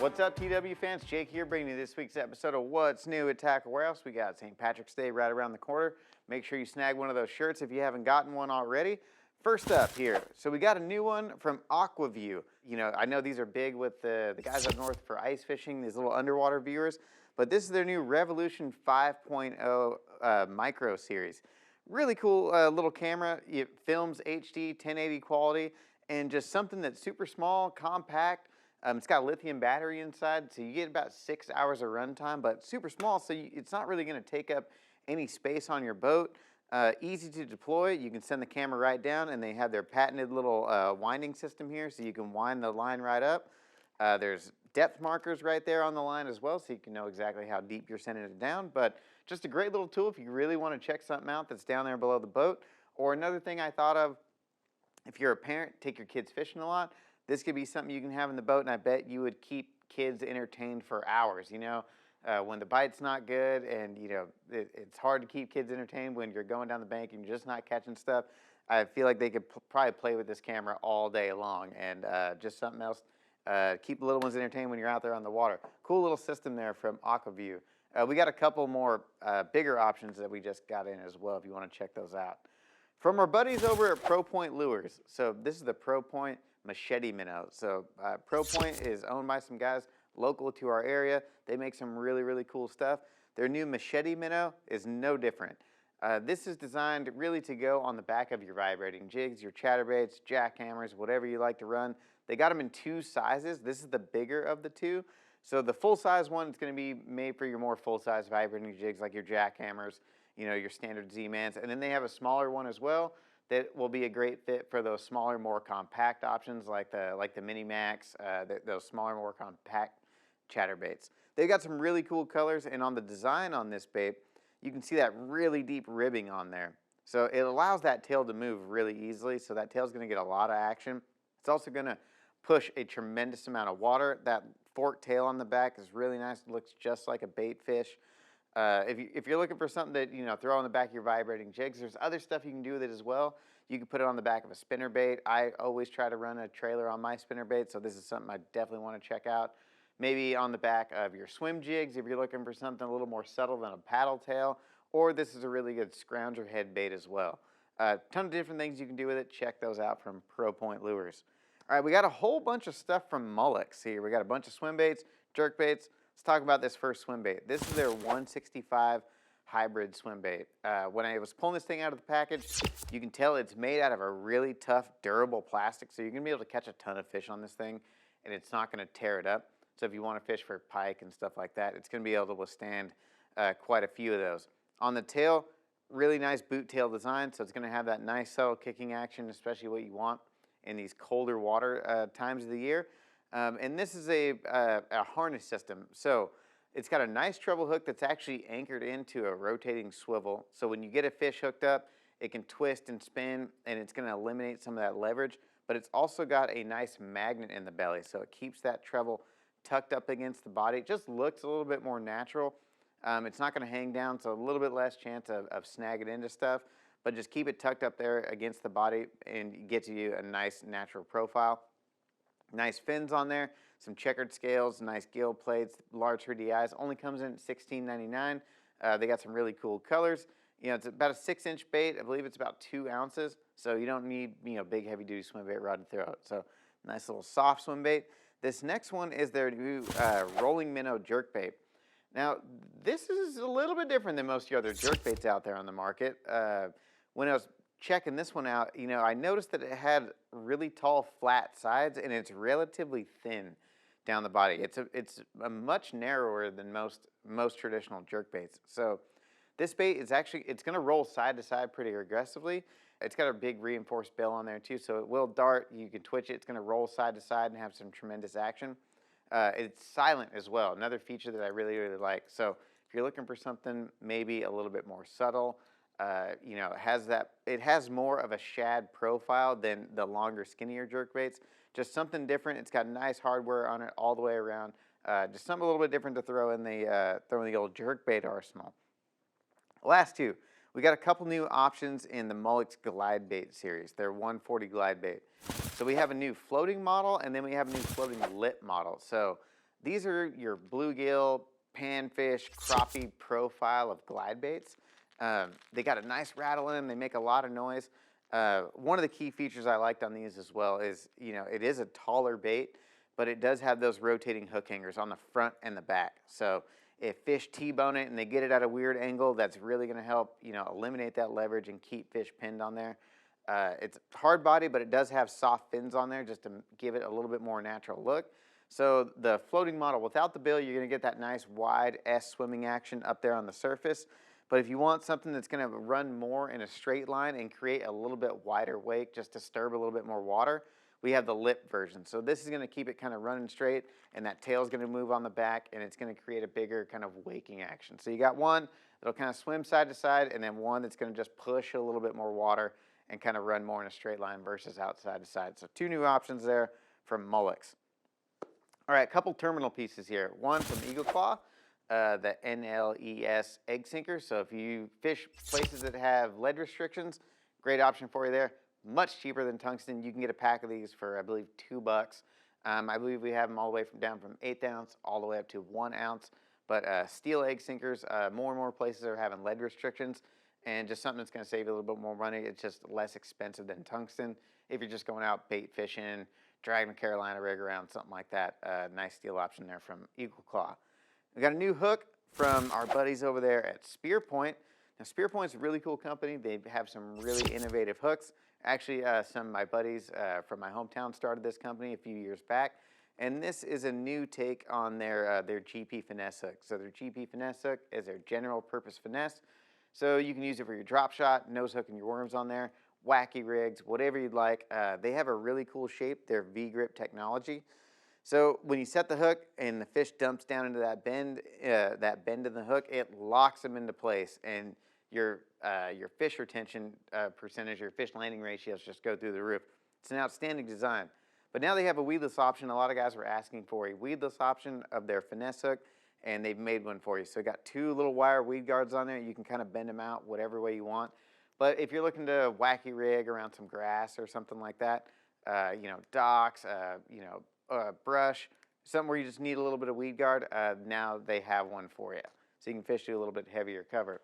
What's up, TW fans? Jake here, bringing you this week's episode of What's New at Tackle Warehouse. We got St. Patrick's Day right around the corner. Make sure you snag one of those shirts if you haven't gotten one already. First up here, so we got a new one from Aquaview. You know, I know these are big with the guys up north for ice fishing, these little underwater viewers, but this is their new Revolution 5.0 micro series. Really cool little camera. It films HD 1080 quality and just something that's super small, compact. It's got a lithium battery inside, so you get about 6 hours of runtime, but super small, so it's not really going to take up any space on your boat. Easy to deploy. You can send the camera right down, and they have their patented little winding system here, so you can wind the line right up. There's depth markers right there on the line as well, so you can know exactly how deep you're sending it down. But just a great little tool if you really want to check something out that's down there below the boat. Or another thing I thought of, if you're a parent, take your kids fishing a lot, this could be something you can have in the boat, and I bet you would keep kids entertained for hours. You know, when the bite's not good, and you know it's hard to keep kids entertained when you're going down the bank and you're just not catching stuff. I feel like they could probably play with this camera all day long, and just something else. Keep the little ones entertained when you're out there on the water. Cool little system there from Aquaview. We got a couple more bigger options that we just got in as well if you want to check those out. From our buddies over at ProPoint Lures. So this is the ProPoint Machete Minnow. So ProPoint is owned by some guys local to our area. They make some really, really cool stuff. Their new Machete Minnow is no different. This is designed really to go on the back of your vibrating jigs, your chatterbaits, jackhammers, whatever you like to run. They got them in two sizes. This is the bigger of the two. So the full-size one is going to be made for your more full-size vibrating jigs like your jackhammers, you know, your standard Z-Mans. And then they have a smaller one as well that will be a great fit for those smaller, more compact options like the Mini Max, those smaller, more compact chatterbaits. They've got some really cool colors, and on the design on this bait, you can see that really deep ribbing on there. So it allows that tail to move really easily, so that tail's going to get a lot of action. It's also going to push a tremendous amount of water. That forked tail on the back is really nice. It looks just like a bait fish. If you're looking for something that, you know, throw on the back of your vibrating jigs, there's other stuff you can do with it as well. You can put it on the back of a spinnerbait. I always try to run a trailer on my spinnerbait, so this is something I definitely want to check out. Maybe on the back of your swim jigs if you're looking for something a little more subtle than a paddle tail, or this is a really good scrounger head bait as well. A ton of different things you can do with it. Check those out from ProPoint Lures. All right, we got a whole bunch of stuff from Molex here. We got a bunch of swim baits, jerk baits. Let's talk about this first swim bait. This is their 165 hybrid swim bait. When I was pulling this thing out of the package, you can tell it's made out of a really tough, durable plastic, so you're going to be able to catch a ton of fish on this thing, and it's not going to tear it up. So if you want to fish for pike and stuff like that, it's going to be able to withstand quite a few of those. On the tail, really nice boot tail design, so it's going to have that nice, subtle kicking action, especially what you want in these colder water times of the year. And this is a harness system. So it's got a nice treble hook that's actually anchored into a rotating swivel. So when you get a fish hooked up, it can twist and spin, and it's going to eliminate some of that leverage. But it's also got a nice magnet in the belly, so it keeps that treble tucked up against the body. It just looks a little bit more natural. It's not going to hang down, so a little bit less chance of snagging into stuff. But just keep it tucked up there against the body, and it gets you a nice natural profile. Nice fins on there, some checkered scales, nice gill plates, large 3D eyes. Only comes in at $16.99. They got some really cool colors. You know, it's about a 6-inch bait. I believe it's about 2 ounces. So you don't need, you know, big heavy-duty swim bait rod to throw it. So nice little soft swim bait. This next one is their new rolling minnow jerk bait. Now, this is a little bit different than most of the other jerk baits out there on the market. When I was checking this one out, you know, I noticed that it had really tall, flat sides, and it's relatively thin down the body. It's a much narrower than most traditional jerk baits. So this bait is actually, it's going to roll side to side pretty aggressively. It's got a big reinforced bill on there too, so it will dart. You can twitch it. It's going to roll side to side and have some tremendous action. It's silent as well, another feature that I really, really like. So if you're looking for something maybe a little bit more subtle, you know, it has more of a shad profile than the longer, skinnier jerk baits. Just something different. It's got nice hardware on it all the way around. Just something a little bit different to throw in the old jerk bait arsenal. Last two, we got a couple new options in the Molix glide bait series. Their 140 glide bait. So we have a new floating model, and then we have a new floating lip model. So These are your bluegill, panfish, crappie profile of glide baits. They got a nice rattle in them. They make a lot of noise. One of the key features I liked on these as well is, it is a taller bait, but it does have those rotating hook hangers on the front and the back. So if fish T-bone it and they get it at a weird angle, that's really going to help, eliminate that leverage and keep fish pinned on there. It's hard body, but it does have soft fins on there just to give it a little bit more natural look. So the floating model without the bill, you're going to get that nice wide S swimming action up there on the surface. But if you want something that's going to run more in a straight line and create a little bit wider wake, just to disturb a little bit more water, we have the lip version. So this is going to keep it kind of running straight, and that tail is going to move on the back, and it's going to create a bigger kind of waking action. So you got one that'll kind of swim side to side, and then one that's going to just push a little bit more water and kind of run more in a straight line versus outside to side. So two new options there from Molex. All right, a couple terminal pieces here. One from Eagle Claw, the NLES egg sinker. So if you fish places that have lead restrictions, great option for you there. Much cheaper than tungsten. You can get a pack of these for, I believe, $2. I believe we have them all the way down from 1/8 ounce all the way up to 1 ounce. But steel egg sinkers, more and more places are having lead restrictions, and just something that's going to save you a little bit more money. It's just less expensive than tungsten if you're just going out bait fishing, dragging a Carolina rig around, something like that. Nice steel option there from Eagle Claw. We got a new hook from our buddies over there at Spearpoint. Now, Spearpoint's a really cool company. They have some really innovative hooks. Actually, some of my buddies from my hometown started this company a few years back, and this is a new take on their GP finesse hook. So their GP finesse hook is their general purpose finesse. So you can use it for your drop shot, nose hooking your worms on there, wacky rigs, whatever you'd like. They have a really cool shape. They're V-grip technology. So when you set the hook and the fish dumps down into that bend in the hook, it locks them into place, and your fish retention percentage, your fish landing ratios just go through the roof. It's an outstanding design. But now they have a weedless option. A lot of guys were asking for a weedless option of their finesse hook, and they've made one for you. So you got two little wire weed guards on there. You can kind of bend them out whatever way you want. But if you're looking to wacky rig around some grass or something like that, docks, brush, something where you just need a little bit of weed guard, now they have one for you. So you can fish to a little bit heavier cover.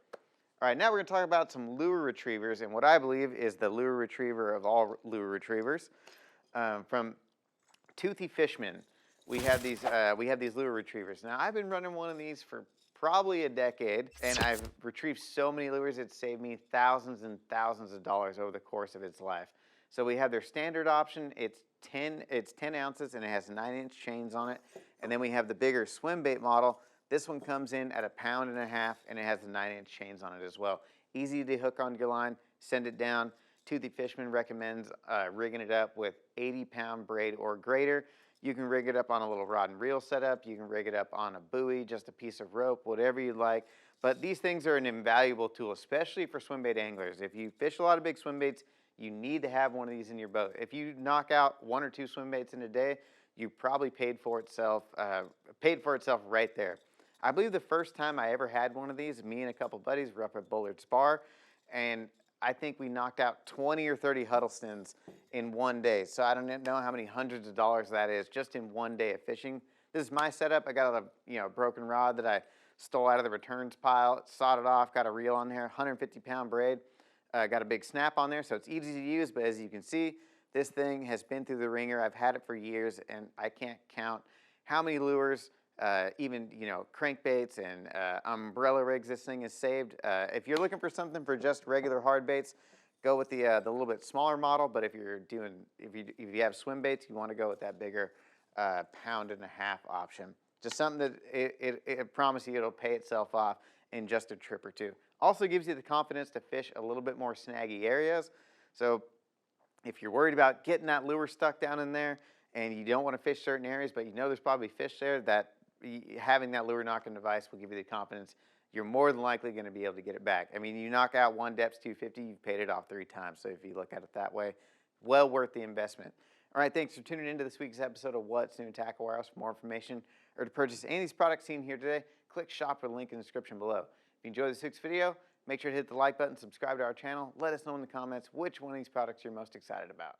All right, now we're going to talk about some lure retrievers and what I believe is the lure retriever of all lure retrievers. From Toothy Fishman, we have these lure retrievers. Now, I've been running one of these for probably a decade, and I've retrieved so many lures, it's saved me thousands and thousands of dollars over the course of its life. So we have their standard option. It's 10 ounces, and it has 9-inch chains on it. And then we have the bigger swim bait model. This one comes in at 1.5 pounds, and it has the 9-inch chains on it as well. Easy to hook onto your line, send it down. Toothy Fishman recommends rigging it up with 80-pound braid or greater. You can rig it up on a little rod and reel setup. You can rig it up on a buoy, just a piece of rope, whatever you'd like. But these things are an invaluable tool, especially for swim bait anglers. If you fish a lot of big swim baits, you need to have one of these in your boat. If you knock out 1 or 2 swim baits in a day, you probably paid for itself right there. I believe the first time I ever had one of these, me and a couple buddies were up at Bullard's Bar, and I think we knocked out 20 or 30 Huddlestons in one day. So I don't know how many hundreds of dollars that is just in one day of fishing. This is my setup. I got a broken rod that I stole out of the returns pile, sawed it off, got a reel on there, 150-pound braid. Got a big snap on there, so it's easy to use, but as you can see, this thing has been through the ringer. I've had it for years, and I can't count how many lures, even crankbaits and umbrella rigs this thing has saved. If you're looking for something for just regular hard baits, go with the little bit smaller model. But if you have swim baits, you want to go with that bigger 1.5 pound option. Just something that it promises you it'll pay itself off in just a trip or two. Also gives you the confidence to fish a little bit more snaggy areas. So if you're worried about getting that lure stuck down in there and you don't want to fish certain areas, but you know there's probably fish there, that having that lure knocking device will give you the confidence you're more than likely going to be able to get it back. I mean, you knock out one depth 250, you've paid it off 3 times. So if you look at it that way, well worth the investment. All right, thanks for tuning into this week's episode of What's New in Tackle Warehouse. For more information or to purchase any of these products seen here today, click shop or the link in the description below. If you enjoyed this week's video, make sure to hit the like button, subscribe to our channel. Let us know in the comments which one of these products you're most excited about.